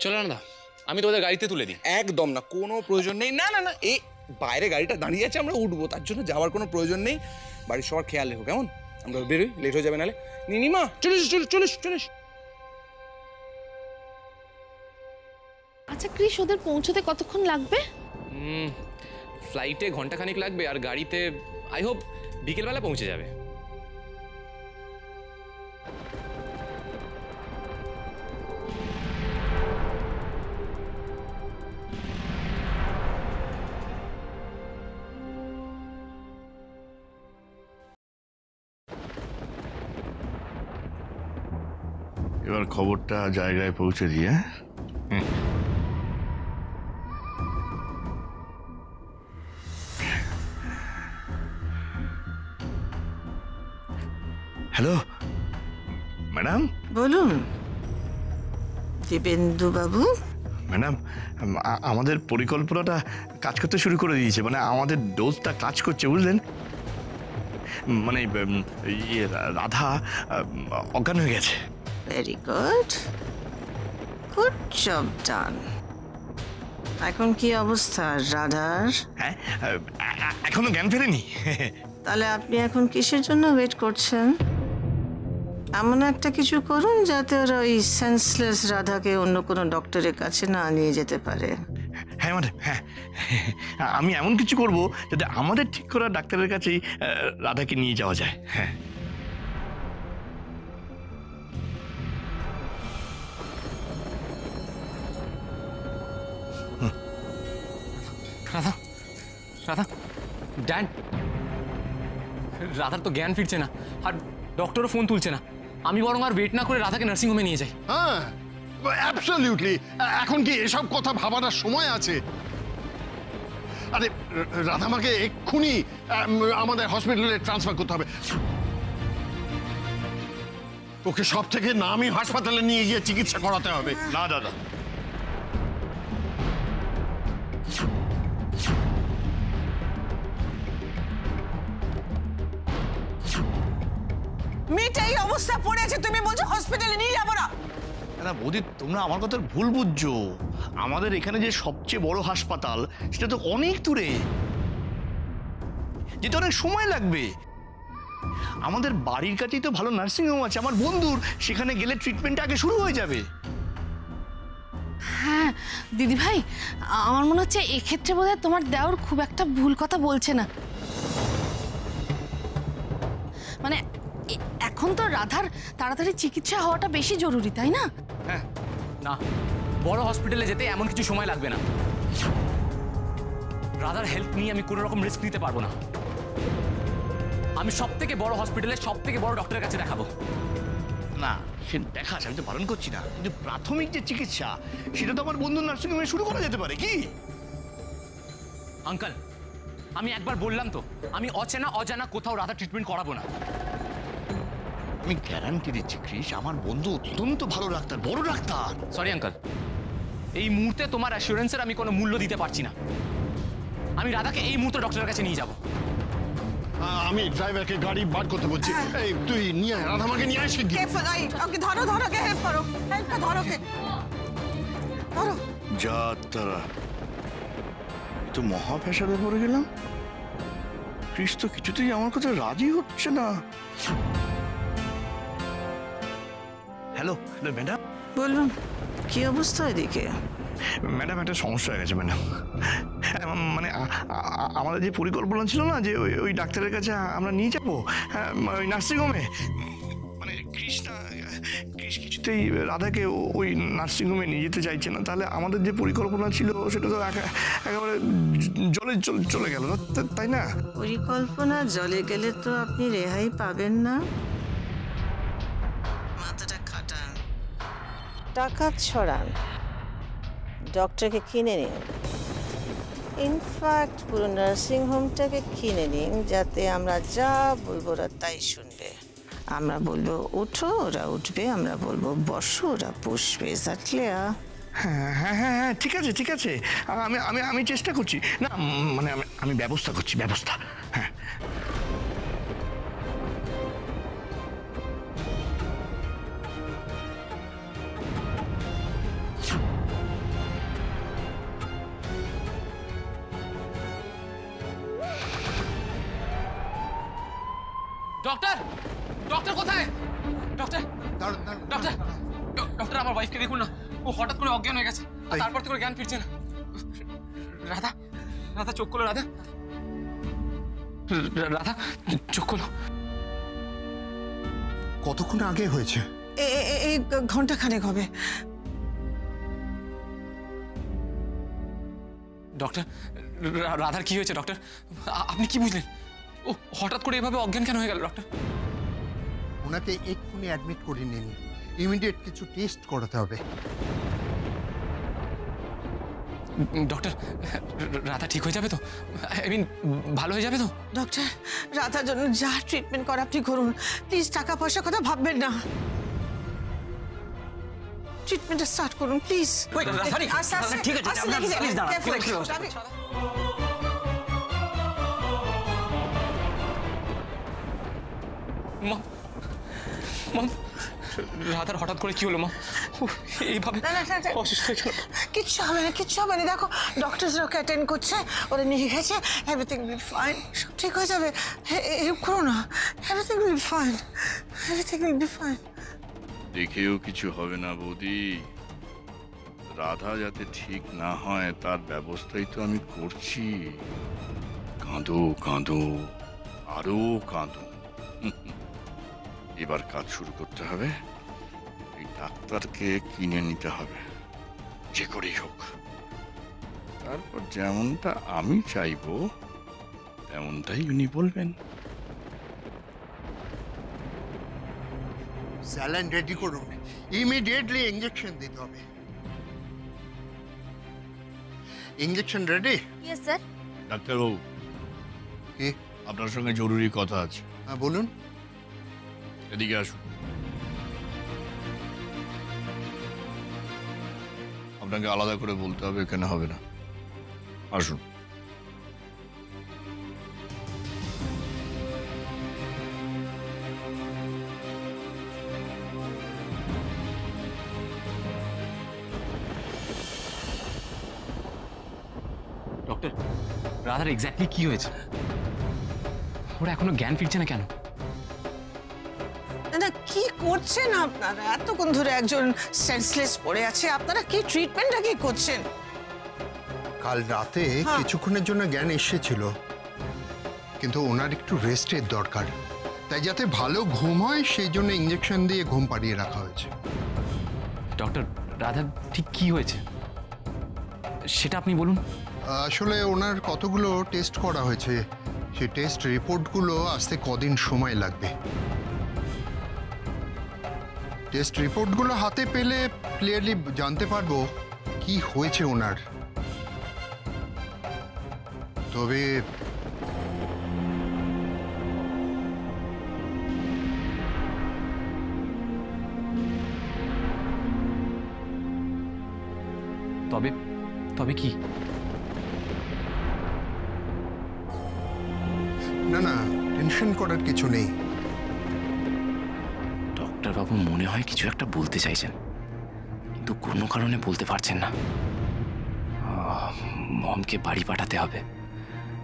চলো না, আমি তোমাদের গাড়িতে তুলে দিই। একদম না, কোনো প্রয়োজন নেই। না না না, এই বাইরে গাড়িটা দাঁড়িয়ে আছে, আমরা উঠবো, তার জন্য যাওয়ার কোনো প্রয়োজন নেই। বাড়ির সবার খেয়াল রেখো কেমন? আমরা বেরোই, লেট হয়ে যাবে নাহলে। নিনিমা চলিস চলিস চলিস চলিস। আচ্ছা ক্রিস, ওদের পৌঁছতে কতক্ষণ লাগবে? ফ্লাইটে ঘন্টাখানিক লাগবে, আর গাড়িতে আই হোপ বিকেলবেলা পৌঁছে যাবে। এবার খবরটা জায়গায় পৌঁছে দিয়ে। Hello madam. বলুন দীপেন্দু বাবু। ম্যাডাম, আমাদের পরিকল্পনাটা কাজ করতে শুরু করে দিয়েছে, মানে আমাদের ডোজটা কাজ করছে, বুঝলেন? মানে রাধা অজ্ঞান হয়ে গেছে। ভেরি গুড, গুড জব ডান। এখন কি অবস্থা রাধার? হ্যাঁ, এখনো জ্ঞান ফেরেনি। তাহলে আপনি এখন কিসের জন্য ওয়েট করছেন? এমন একটা কিছু করুন যাতে ওরা ওই সেন্সলেস রাধাকে অন্য কোনো ডক্টরের কাছে না নিয়ে যেতে পারে। হ্যাঁ ম্যাডাম, হ্যাঁ, আমি এমন কিছু করব যাতে আমাদের ঠিক করা ডাক্তারের কাছেই রাধাকে নিয়ে যাওয়া যায়। হ্যাঁ। রাধা, রাধা, ড্যাড, রাধার তো জ্ঞান ফিরছে না, আর ডক্টরও ফোন তুলছে না। আমি বরং আর ওয়েট না করে রাধাকে নার্সিংহোমে নিয়ে যাই। হ্যাঁ, অ্যাবসলিউটলি। এখন কি এসব কথা ভাবার সময় আছে? আরে রাধামাকে এক্ষুনি আমাদের হসপিটালে ট্রান্সফার করতে হবে। ওকে সব থেকে নামি হাসপাতালে নিয়ে গিয়ে চিকিৎসা করাতে হবে। না দাদা, মেয়েটা এই অবস্থা পড়ে আছে, তুমি বলছো হসপিটালে নিয়ে যাবো না? না বৌদি, তোমরা আমার কথা ভুল বুঝছো। আমাদের এখানে যে সবচেয়ে বড় হাসপাতাল, সেটা তো অনেক দূরে, যেতে অনেক সময় লাগবে। আমাদের বাড়ির কাছেই তো ভালো নার্সিংহোম আছে আমার বন্ধুর, সেখানে গেলে ট্রিটমেন্ট আগে শুরু হয়ে যাবে। হ্যাঁ দিদি ভাই, আমার মনে হচ্ছে এক্ষেত্রে বোধহয় তোমার দেওর খুব একটা ভুল কথা বলছে না। মানে এখন তো রাধার তাড়াতাড়ি চিকিৎসা হওয়াটা বেশি জরুরি, তাই না? হ্যাঁ, না, বড় হসপিটালে যেতে এমন কিছু সময় লাগবে না। রাধার হেল্প নিয়ে আমি কোনো রকম রিস্ক নিতে পারবো না। আমি সব থেকে বড় হসপিটালে সব থেকে বড় ডক্টরের কাছে দেখাবো। না, সে দেখাস, আমি তো বারণ করছি না, কিন্তু প্রাথমিক যে চিকিৎসা সেটা তো আমার বন্ধুর নার্সিংহোমে শুরু করা যেতে পারে। কি আঙ্কেল, আমি একবার বললাম তো, আমি অচেনা অজানা কোথাও রাধা ট্রিটমেন্ট করাবো না। আমি গ্যারান্টি দিচ্ছি ক্রিস, আমার বন্ধু অত্যন্ত ভালো ডাক্তার, বড় ডাক্তার। সরি আঙ্কেল, এই মুহূর্তে তোমার অ্যাসুরেন্সের আমি কোনো মূল্য দিতে পারছি না। আমি রাধাকে এই মুহূর্তে ডক্টরের কাছে নিয়ে যাব। আমি ড্রাইভারকে গাড়ি বার করতে বলছি। এই তুই নিয়ে রাধামাকে নিয়ে আসি। ওকে ধরো, ধরো, কে হেল্প করো, হেল্প ধরো, কে ধরো। যা তারা, তো মহা ফ্যাসাদে পড়ে গেলাম। ক্রিস তো কিছুতেই আমার কথা রাজি হচ্ছে না। Hello hello madam. বলুন কি অবস্থা এদিকে? ম্যাডাম, একটা সমস্যা হয়ে গেছে ম্যাডাম। মানে আমাদের যে পরিকল্পনা ছিল না যে ওই ডাক্তারের কাছে আমরা নিয়ে যাবো ওই নার্সিংহোমে, মানে ক্রিস কিছুতেই রাধাকে ওই নার্সিংহোমে নিয়ে যেতে চাইছে না। তাহলে আমাদের যে পরিকল্পনা ছিল সেটা তো একেবারে জলে চলে গেল, তাই না? পরিকল্পনা জলে গেলে তো আপনি রেহাই পাবেন না। মাথাটা খাটান, টাকা ছড়ান, ডক্টরকে কিনে নিন। ইনফ্যাক্ট পুরো নার্সিংহোমটাকে কিনে নিন, যাতে আমরা যা বলবো ওরা তাই শুনবে। আমরা বলবো ওঠো, ওরা উঠবে, আমরা বলবো বসো, ওরা বসবে। হ্যাঁ হ্যাঁ হ্যাঁ হ্যাঁ, ঠিক আছে ঠিক আছে, আমি আমি আমি চেষ্টা করছি। না মানে আমি ব্যবস্থা করছি, ব্যবস্থা। হ্যাঁ ডক্টর ডক্টর কোথায়? ডক্টর ডক্টর ডক্টর আমার ওয়াইফকে দেখুন না, ও হঠাৎ করে অজ্ঞান হয়ে গেছে, আর তারপর থেকে জ্ঞান ফিরছে না। রাধা রাধা চোখ খোলো, রাধা রাধা চোখ খোলো। কতক্ষণ আগে হয়েছে? এই ঘন্টা খানেক হবে। ডক্টর রাধার কি হয়েছে ডক্টর? আপনি কি বুঝলেন? ও হঠাৎ করে এভাবে অজ্ঞান কেন হয়ে গেল ডক্টর? ওনাকে এক্ষুনি অ্যাডমিট করে নিন, ইমিডিয়েট কিছু টেস্ট করাতে হবে। ডক্টর রাধা ঠিক হয়ে যাবে তো? আই মিন ভালো হয়ে যাবে তো? ডক্টর, রাধার জন্য যা ট্রিটমেন্ট করা আপনি করুন, প্লিজ। টাকা পয়সার কথা ভাববেন না, ট্রিটমেন্টটা স্টার্ট করুন প্লিজ। ঠিক আছে। মা মা রাধার হঠাৎ করে কি হলো মা? এইভাবে অসুস্থ হয়ে গেল? কিচ্ছু হবে না, কিচ্ছু হবে না। দেখো ডক্টরসরা ওকে অ্যাটেন্ড করছে, ওরা নিয়ে গেছে, এভরিথিং উইল বি ফাইন, সব ঠিক হয়ে যাবে। এরকম করো না, everything will be fine, everything will be fine. দেখেও কিছু হবে না বৌদি, রাধা যাতে ঠিক না হয় তার ব্যবস্থাই তো আমি করছি। কাঁদো কাঁদো, আরো কাঁদো। এবার কাজ শুরু করতে হবে, এই ডাক্তারকে কিনে নিতে হবে যে করেই হোক। তারপর যেমনটা আমি চাইবো তেমনটাই উনি বলবেন। স্যালাইন রেডি করুন, ইমিডিয়েটলি ইঞ্জেকশন দিতে হবে। Injection ready? Yes sir. ডাক্তারবাবু, কি? আপনার সঙ্গে জরুরি কথা আছে। হ্যাঁ বলুন। এদিকে আসুন। আপনাকে আলাদা করে বলতে হবে, এখানে হবে না। আসুন। ডক্টর রাধার এক্স্যাক্টলি কি হয়েছে? ওরা এখনো জ্ঞান ফিরছে না কেন? না, কি করছেন আপনারা? এতক্ষণ ধরে একজন সেন্সলেস পড়ে আছে, আপনারা কি ট্রিটমেন্টটা কি করছেন? কাল রাতে কিছুক্ষণের জন্য জ্ঞান এসেছিল, কিন্তু ওনার একটু রেস্টের দরকার, তাই যাতে ভালো ঘুম হয় সেই জন্য ইঞ্জেকশন দিয়ে ঘুম পাড়িয়ে রাখা হয়েছে। ডক্টর রাধার ঠিক কি হয়েছে সেটা আপনি বলুন। আসলে ওনার কতগুলো টেস্ট করা হয়েছে, সেই টেস্ট রিপোর্টগুলো আসতে কদিন সময় লাগবে। টেস্ট রিপোর্টগুলো হাতে পেলে ক্লিয়ারলি জানতে পারবো কি হয়েছে ওনার। তবে তবে তবে কি? না না, টেনশন করার কিছু নেই। ডক্টরবাবু মনে হয় কিছু একটা বলতে চাইছেন, কিন্তু কোনো কারণে বলতে পারছেন না। মমকে বাড়ি পাঠাতে হবে,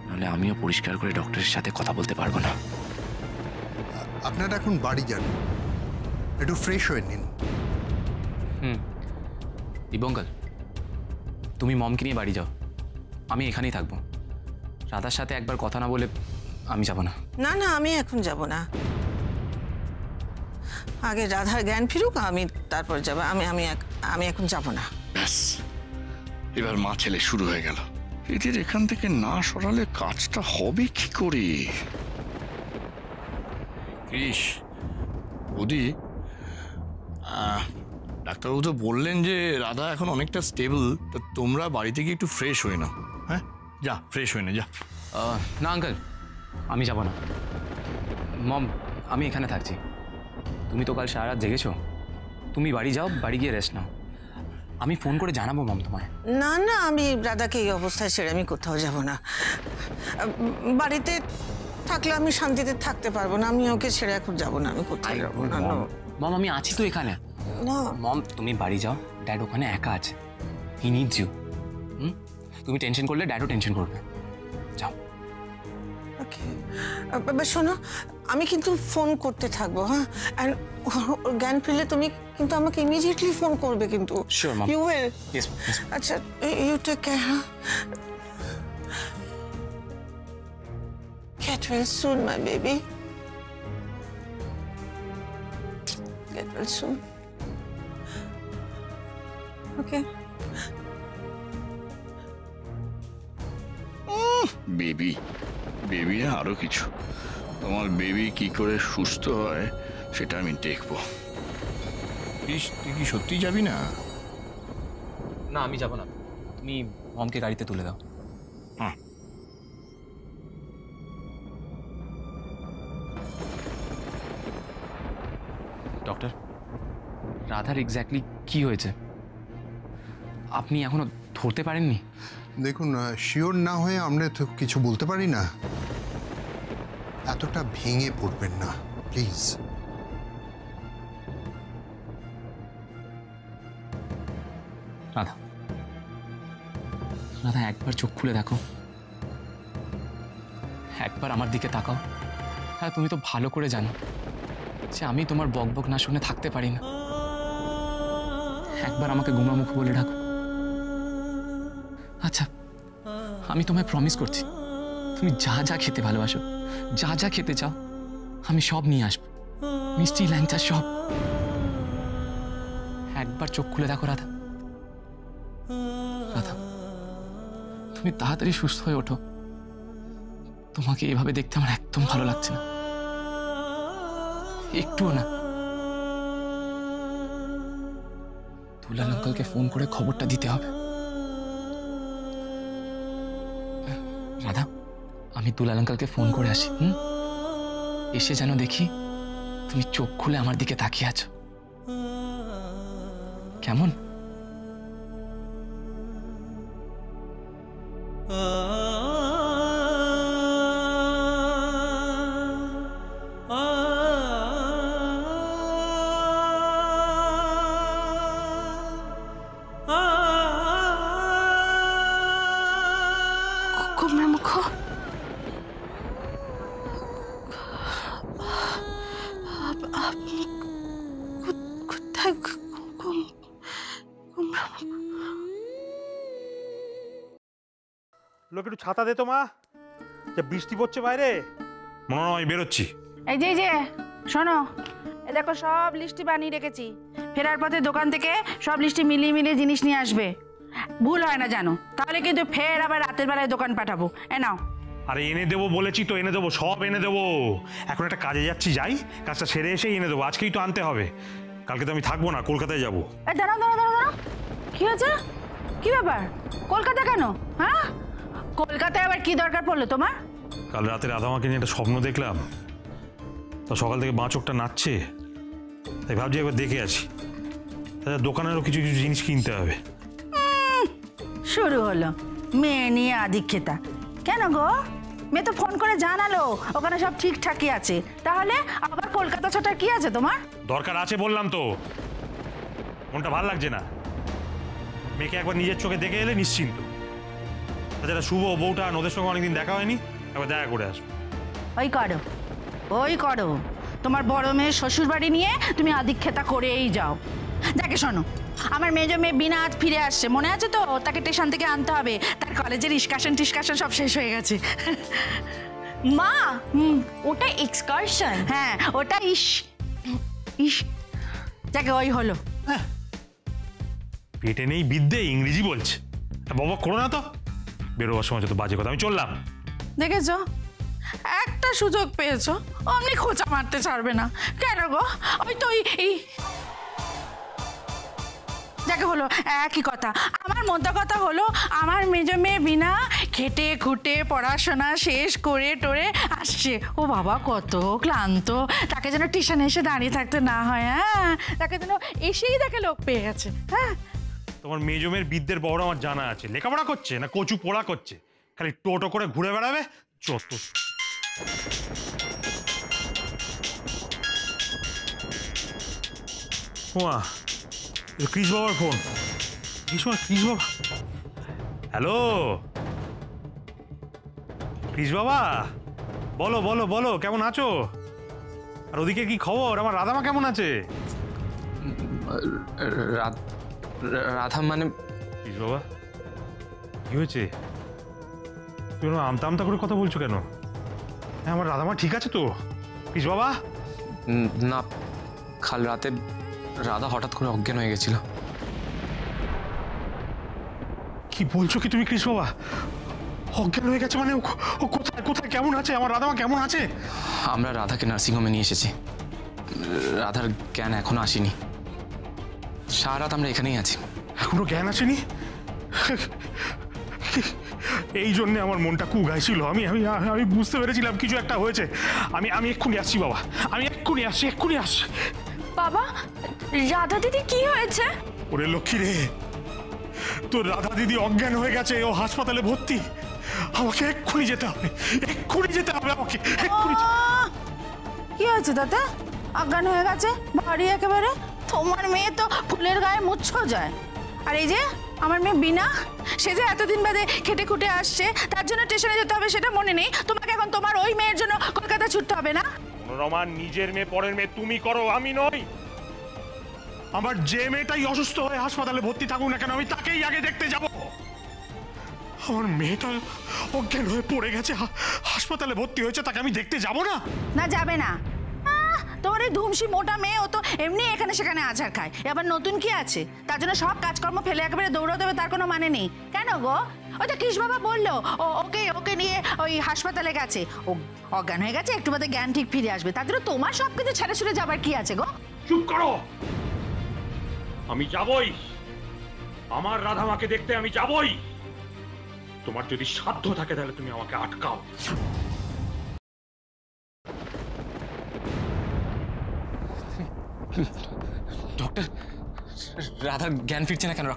নাহলে আমিও পরিষ্কার করে ডক্টরের সাথে কথা বলতে পারবো না। আপনারা এখন বাড়ি যান, একটু ফ্রেশ হয়ে নিন। দিবঙ্গল, তুমি মমকে নিয়ে বাড়ি যাও, আমি এখানেই থাকবো। রাধার সাথে একবার কথা না বলে আমি যাব না। না না, আমি এখন যাব না, আগে রাধার জ্ঞান ফিরুক, আমি তারপর যাব। আমি এখন যাব না। ব্যাস, এবার মা ছেলে শুরু হয়ে গেল। এদের এখান থেকে না সরালে কাজটা হবে কি করে? কৃষ, বৌদি, ডাক্তারবাবু তো বললেন যে রাধা এখন অনেকটা স্টেবল, তা তোমরা বাড়িতে গিয়ে একটু ফ্রেশ হয়ে নাও। হ্যাঁ যা, ফ্রেশ হয়ে নে যা। না আঙ্কেল, আমি যাব না। মম, আমি এখানে থাকছি। তুমি তো কাল সারা রাত জেগেছো, তুমি বাড়ি যাও, বাড়ি গিয়ে রেস্ট নাও। আমি ফোন করে জানাবো মম তোমায়। না না, আমি রাধাকে এই অবস্থায় ছেড়ে আমি কোথাও যাব না। বাড়িতে থাকলে আমি শান্তিতে থাকতে পারবো না, আমি ওকে ছেড়ে এখন যাব না, আমি কোথাও যাব না। মম, আমি আছি তো এখানে। না মম, তুমি বাড়ি যাও, ড্যাড ওখানে একা আছে, হি নিডস ইউ। তুমি টেনশন করলে ড্যাডও টেনশন করবে। যাও। ওকে, শোনো, আমি কিন্তু ফোন করতে থাকবো, হ্যাঁ? অ্যান্ড ওর জ্ঞান ফিরলে তুমি কিন্তু আমাকে ইমিডিয়েটলি ফোন করবে কিন্তু। Sure, Mom. You will? Yes, yes. আচ্ছা, ইউ টেক কেয়ার, হ্যাঁ? Get well soon, my baby. Get well soon. Okay. Baby baby না আরো কিছু। তোমার বেবি কি করে সুস্থ হয় সেটা আমি দেখবো। তুই কি সত্যি যাবি না? না, আমি যাব না। তুমি মমকে গাড়িতে তুলে দাও। হ্যাঁ। ডক্টর, রাধার এক্স্যাক্টলি কি হয়েছে আপনি এখনো ধরতে পারেননি? দেখুন, শিওর না হয়ে আমরা তো কিছু বলতে পারি না। এতটা ভেঙে পড়বেন না প্লিজ। রাধা, রাধা একবার চোখ খুলে দেখো, একবার আমার দিকে তাকাও। হ্যাঁ, তুমি তো ভালো করে জানো যে আমি তোমার বকবক না শুনে থাকতে পারি না। একবার আমাকে গুমরামুখ বলে ডাকো। আচ্ছা, আমি তোমায় প্রমিস করছি, তুমি যা যা খেতে ভালোবাসো, যা যা খেতে চাও, আমি সব নিয়ে আসবো, মিষ্টি, ল্যাংচা, সব। একবার চোখ খুলে দেখো রাধা। রাধা, তুমি তাড়াতাড়ি সুস্থ হয়ে ওঠো। তোমাকে এভাবে দেখতে আমার একদম ভালো লাগছে না, একটুও না। দুলাল আঙ্কেলকে ফোন করে খবরটা দিতে হবে। রাধা, আমি দুলাল আঙ্কেলকে ফোন করে আসি। এসে যেন দেখি তুমি চোখ খুলে আমার দিকে তাকিয়ে আছো। কেমন? গুমরামুখ, আপনি কোথায়? লোক একটু ছাতা দে তো মা, যে বৃষ্টি পড়ছে বাইরে। মনে হয় আমি বেরোচ্ছি। এই যে শোনো, এ দেখো সব লিস্টি বানিয়ে রেখেছি। ফেরার পথে দোকান থেকে সব লিস্টি মিলিয়ে মিলিয়ে জিনিস নিয়ে আসবে, ভুল হয় না জানো। তাহলে কিন্তু ফের আবার রাতের বেলায় দোকান পাঠাবো। এ নাও। আরে এনে দেবো বলেছি তো, এনে দেবো, সব এনে দেবো। এখন একটা কাজে যাচ্ছি, যাই, কাজটা সেরে এসেই এনে দেবো। আজকেই তো আনতে হবে, কালকে তো আমি থাকবো না, কলকাতায় যাবো। দাঁড়াও দাঁড়াও দাঁড়াও দাঁড়াও, কি হয়েছে? কি ব্যাপার? কলকাতা কেন? হ্যাঁ, কলকাতায় আবার কি দরকার পড়লো তোমার? কাল রাতে রাধামাকে নিয়ে একটা স্বপ্ন দেখলাম, তো সকাল থেকে বাঁ চোখটা নাচছে, তাই ভাবছি একবার দেখে আসি। তাছাড়া দোকানেরও কিছু কিছু জিনিস কিনতে হবে। শুরু হলো মেয়ে নিয়ে আদিক্ষেতা। কেন গো? মেয়ে তো ফোন করে জানালো ওখানে সব ঠিকঠাকই আছে, তাহলে আবার কলকাতা ছোটার কি আছে তোমার? দরকার আছে বললাম তো, মনটা ভালো লাগছে না। মেয়েকে একবার নিজের চোখে দেখে এলে নিশ্চিন্ত। তাছাড়া শুভ বউটা ওদের সঙ্গে অনেকদিন দেখা হয়নি, একবার দেখা করে আসবো। ওই করো, তোমার বড় মেয়ে শ্বশুর বাড়ি নিয়ে তুমি আদিক্ষেতা করেই যাও। দেখে শোনো, আমার মেজো মেয়ে বিনা আজ ফিরে আসছে, মনে আছে তো? তাকে স্টেশন থেকে আনতে হবে, তার কলেজের টিস্কাশন সব শেষ হয়ে গেছে। মা, ওটা এক্সকারশন। হ্যাঁ, ওটা ইস যাকে ওই হলো। পেটে নেই বিদ্যে, ইংরেজি বলছে। বাবা করো না তো, বেরোবার সময় যত বাজে কথা। আমি চললাম। দেখেছো, একটা সুযোগ পেয়েছো, অমনি খোঁচা মারতে ছাড়বে না। কেন গো? ওই তো এই যাকে হলো একই কথা। আমার মোদ্দা কথা হলো, আমার মেজো মেয়ে বিনা খেটে খুঁটে পড়াশোনা শেষ করে টোরে আসছে। ও বাবা কত ক্লান্ত, তাকে যেন টিউশনে এসে দাঁড়িয়ে থাকতে না হয়। হ্যাঁ, তাকে যেন এসেই দেখে লোক পেয়ে গেছে। হ্যাঁ, তোমার মেজো মেয়ের বিদ্যের বড় আমার জানা আছে। লেখাপড়া করছে না কচু পোড়া করছে, খালি টোটো করে ঘুরে বেড়াবে যত। ওয়া, ক্রিস বাবার ফোন। ক্রিস বাবা, হ্যালো ক্রিস বাবা, বলো বলো বলো, কেমন আছো? আর ওদিকে কি খবর? আমার রাধামা কেমন আছে? রাধা মানে পিস বাবা, কি হয়েছে? তুমি আমতা আমতা করে কথা বলছো কেন? হ্যাঁ, আমার রাধামা ঠিক আছে তো? পিস বাবা, না, কাল রাতে রাধা হঠাৎ করে অজ্ঞান হয়ে গেছিল। কি বলছো কি তুমি কৃষ্ণ বাবা? অজ্ঞান হয়ে গেছে মানে? ও কোথায় কোথায় কেমন আছে? আমার রাধামা কেমন আছে? আমরা রাধাকে নার্সিংহোমে নিয়ে এসেছি। রাধার জ্ঞান এখনো আসেনি। সারা রাত আমরা এখানেই আছি। এখনো জ্ঞান আসেনি? এই জন্যে আমার মনটা কুগাইছিল। আমি আমি আমি বুঝতে পেরেছিলাম কিছু একটা হয়েছে। আমি এক্ষুনি আসছি বাবা, আমি এক্ষুনি আসছি। বাবা, রাধা দিদি কি হয়েছে? ওরে লক্ষ্মী রে, তোর রাধা দিদি অজ্ঞান হয়ে গেছে, ও হাসপাতালে ভর্তি। আমাকে এক্ষুনি যেতে হবে আমাকে এক্ষুনি। কি হয়েছে তাতে? অজ্ঞান হয়ে গেছে বাড়ি একেবারে? তোমার মেয়ে তো ফুলের গায়ে মুচ্ছ যায়। আর এই যে আমার মেয়ে বিনা, সে যে এতদিন বাদে খেটে খুটে আসছে, তার জন্য স্টেশনে যেতে হবে সেটা মনে নেই তোমাকে? এখন তোমার ওই মেয়ের জন্য কলকাতা ছুটতে হবে না? মনোরমা, নিজের মেয়ে পরের মেয়ে তুমি করো, আমি নই। আমার যে মেয়েটাই অসুস্থ হয়ে হাসপাতালে ভর্তি থাকুক না কেন, আমি তাকেই আগে দেখতে যাব। আমার মেয়েটা অজ্ঞান হয়ে পড়ে গেছে, হাসপাতালে ভর্তি হয়েছে, তাকে আমি দেখতে যাব না? না, যাবে না। তোমার এই ধুমসি মোটা মেয়ে, ও তো এমনি এখানে সেখানে আছাড় খায়, এবার নতুন কি আছে? তার জন্য সব কাজকর্ম ফেলে একেবারে দৌড়াতে হবে, তার কোনো মানে নেই। কেন গো? ওই তো কৃষ বাবা বললো ওকে নিয়ে ওই হাসপাতালে গেছে, ও অজ্ঞান হয়ে গেছে, একটু বাদে জ্ঞান ঠিক ফিরে আসবে। তার জন্য তোমার সব কিছু ছেড়ে ছুড়ে যাবার কি আছে গো? চুপ করো, আমি যাবই। আমার রাধামাকে দেখতে আমি যাবই। তোমার যদি সাধ্য থাকে তাহলে তুমি আমাকে আটকাও। ডক্টর, রাধার জ্ঞান ফিরছে না কেন?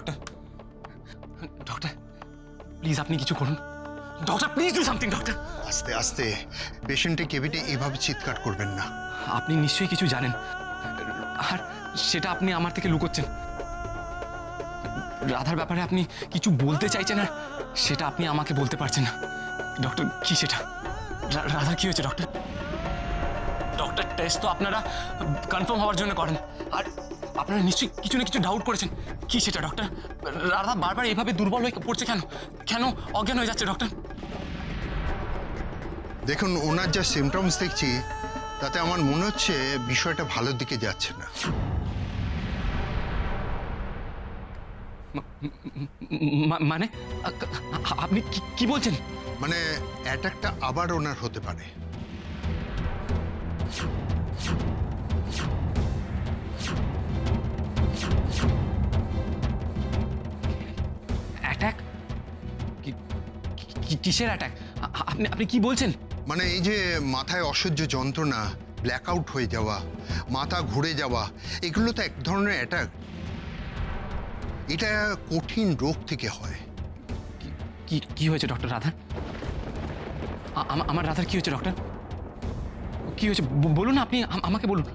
ডক্টর প্লিজ আপনি কিছু করুন। Doctor please do something. Doctor, আস্তে আস্তে, পেশেন্টের কেবিনে এভাবে চিৎকার করবেন না। আপনি নিশ্চয়ই কিছু জানেন, আর সেটা আপনি আমার থেকে লুকোচ্ছেন। রাধার ব্যাপারে আপনি কিছু বলতে চাইছেন, আর সেটা আপনি আমাকে বলতে পারছেন না। ডক্টর, কি সেটা? রাধার কি হয়েছে ডক্টর? ডক্টর, টেস্ট তো আপনারা কনফার্ম হওয়ার জন্য করেন, আর আপনারা নিশ্চয়ই কিছু না কিছু ডাউট করেছেন। কি সেটা ডক্টর? রাধা বারবার এভাবে দুর্বল হয়ে পড়ছে কেন? কেন অজ্ঞান হয়ে যাচ্ছে ডক্টর? দেখুন, ওনার যা সিমটমস দেখছি তাতে আমার মনে হচ্ছে বিষয়টা ভালোর দিকে যাচ্ছে না। মানে আপনি কি বলছেন? মানে অ্যাটাকটা আবার ওনার হতে পারে। অ্যাটাক? কিসের অ্যাটাক? আপনি কি বলছেন? মানে এই যে মাথায় অসহ্য যন্ত্রণা, ব্ল্যাকআউট হয়ে যাওয়া, মাথা ঘুরে যাওয়া, এগুলো তো এক ধরনের অ্যাটাক। এটা কঠিন রোগ থেকে হয়। কি হয়েছে ডক্টর রাধার? আমার রাধার কি হয়েছে ডক্টর? কি হয়েছে বলুন, আপনি আমাকে বলুন।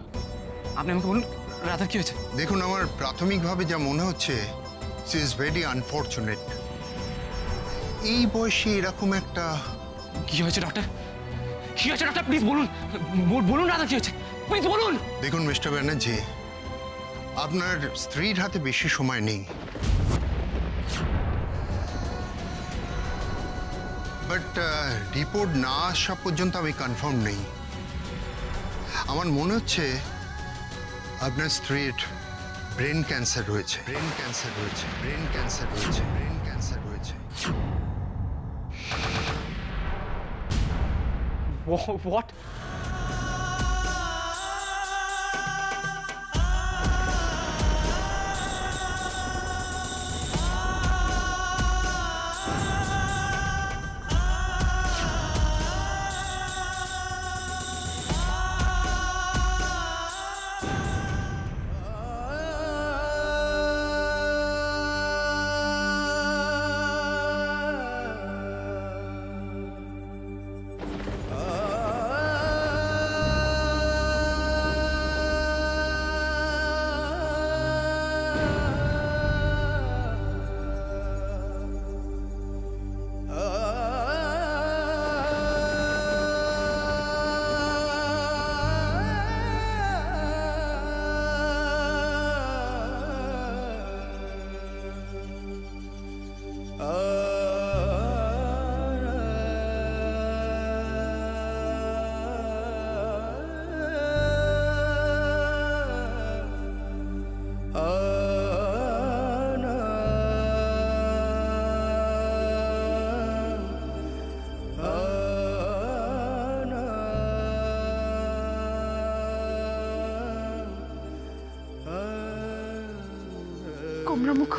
আপনি আমাকে বলুন রাধার কি হয়েছে? দেখুন, আমার প্রাথমিকভাবে যা মনে হচ্ছে, সি ইজ ভেরি আনফর্চুনেট। এই বয়সে এরকম একটা... কি হয়েছে ডক্টর? কি হয়েছে ডক্টর? প্লিজ বলুন, বলুন রাধা কি হয়েছে, প্লিজ বলুন। দেখুন মিস্টার ব্যানার্জি, আপনার স্ত্রীর হাতে বেশি সময় নেই, বাট রিপোর্ট না আসা পর্যন্ত আমি কনফার্ম নেই। আমার মনে হচ্ছে আপনার স্ত্রীর ব্রেন ক্যান্সার রয়েছে। What? গোমরা মুখ